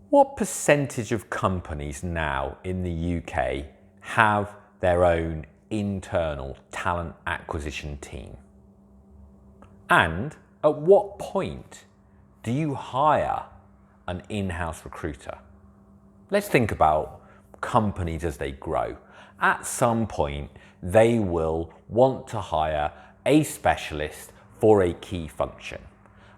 What percentage of companies now in the UK have their own internal talent acquisition team? And at what point do you hire an in-house recruiter? Let's think about companies as they grow. At some point, they will want to hire a specialist for a key function.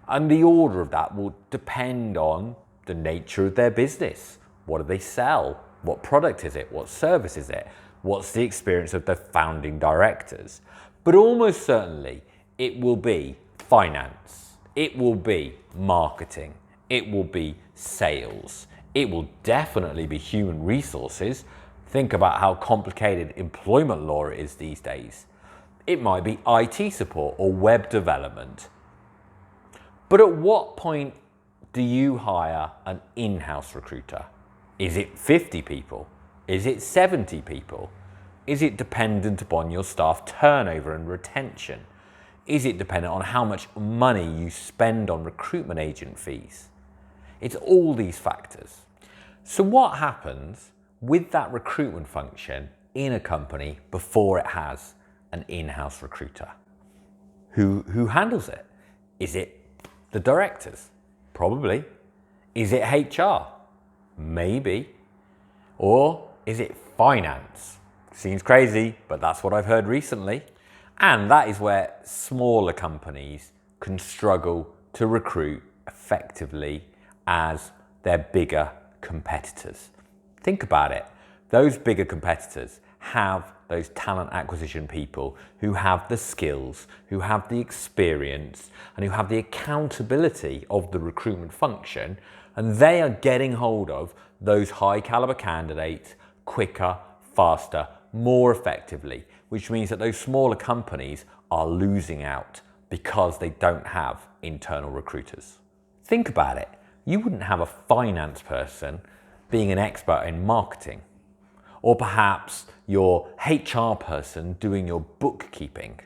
And the order of that will depend on the nature of their business. What do they sell? What product is it? What service is it? What's the experience of the founding directors? But almost certainly it will be finance. It will be marketing. It will be sales. It will definitely be human resources. Think about how complicated employment law is these days. It might be IT support or web development. But at what point do you hire an in-house recruiter? Is it 50 people? Is it 70 people? Is it dependent upon your staff turnover and retention? Is it dependent on how much money you spend on recruitment agent fees? It's all these factors. So what happens with that recruitment function in a company before it has an in-house recruiter? Who handles it? Is it the directors? Probably. Is it HR? Maybe. Or is it finance? Seems crazy, but that's what I've heard recently. And that is where smaller companies can struggle to recruit effectively as their bigger competitors. Think about it. Those bigger competitors have those talent acquisition people who have the skills, who have the experience, and who have the accountability of the recruitment function, and they are getting hold of those high caliber candidates quicker, faster, more effectively, which means that those smaller companies are losing out because they don't have internal recruiters. Think about it. You wouldn't have a finance person being an expert in marketing, or perhaps your HR person doing your bookkeeping.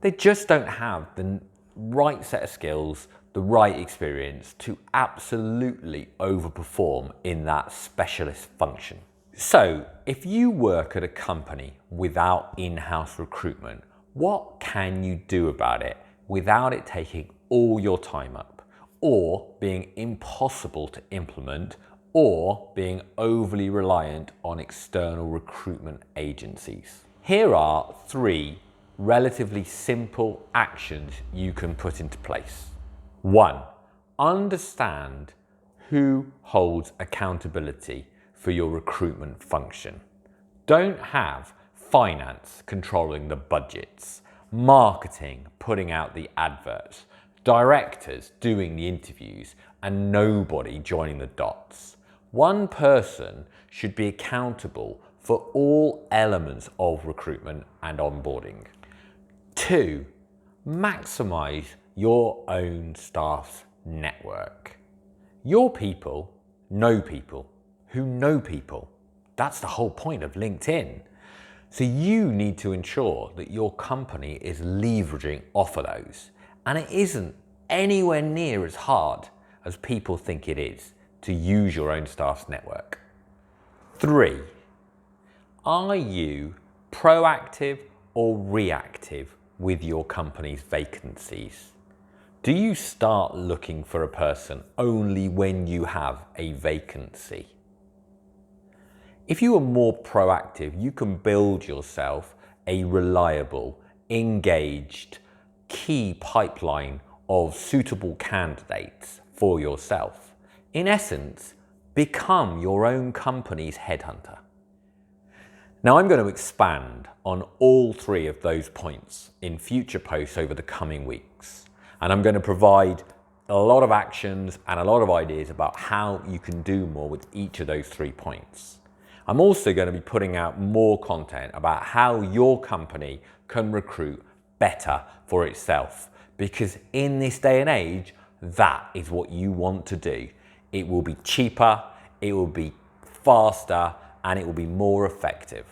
They just don't have the right set of skills, the right experience to absolutely overperform in that specialist function. So if you work at a company without in-house recruitment, what can you do about it without it taking all your time up, or being impossible to implement, or being overly reliant on external recruitment agencies? Here are 3 relatively simple actions you can put into place. 1, understand who holds accountability for your recruitment function. Don't have finance controlling the budgets, marketing putting out the adverts, directors doing the interviews, and nobody joining the dots. One person should be accountable for all elements of recruitment and onboarding. 2, maximize your own staff's network. Your people know people who know people. That's the whole point of LinkedIn. So you need to ensure that your company is leveraging off of those. And it isn't anywhere near as hard as people think it is to use your own staff's network. 3, are you proactive or reactive with your company's vacancies? Do you start looking for a person only when you have a vacancy? If you are more proactive, you can build yourself a reliable, engaged, key pipeline of suitable candidates for yourself. In essence, become your own company's headhunter. Now I'm going to expand on all 3 of those points in future posts over the coming weeks. And I'm going to provide a lot of actions and a lot of ideas about how you can do more with each of those 3 points. I'm also going to be putting out more content about how your company can recruit better for itself. Because in this day and age, that is what you want to do. It will be cheaper, it will be faster, and it will be more effective.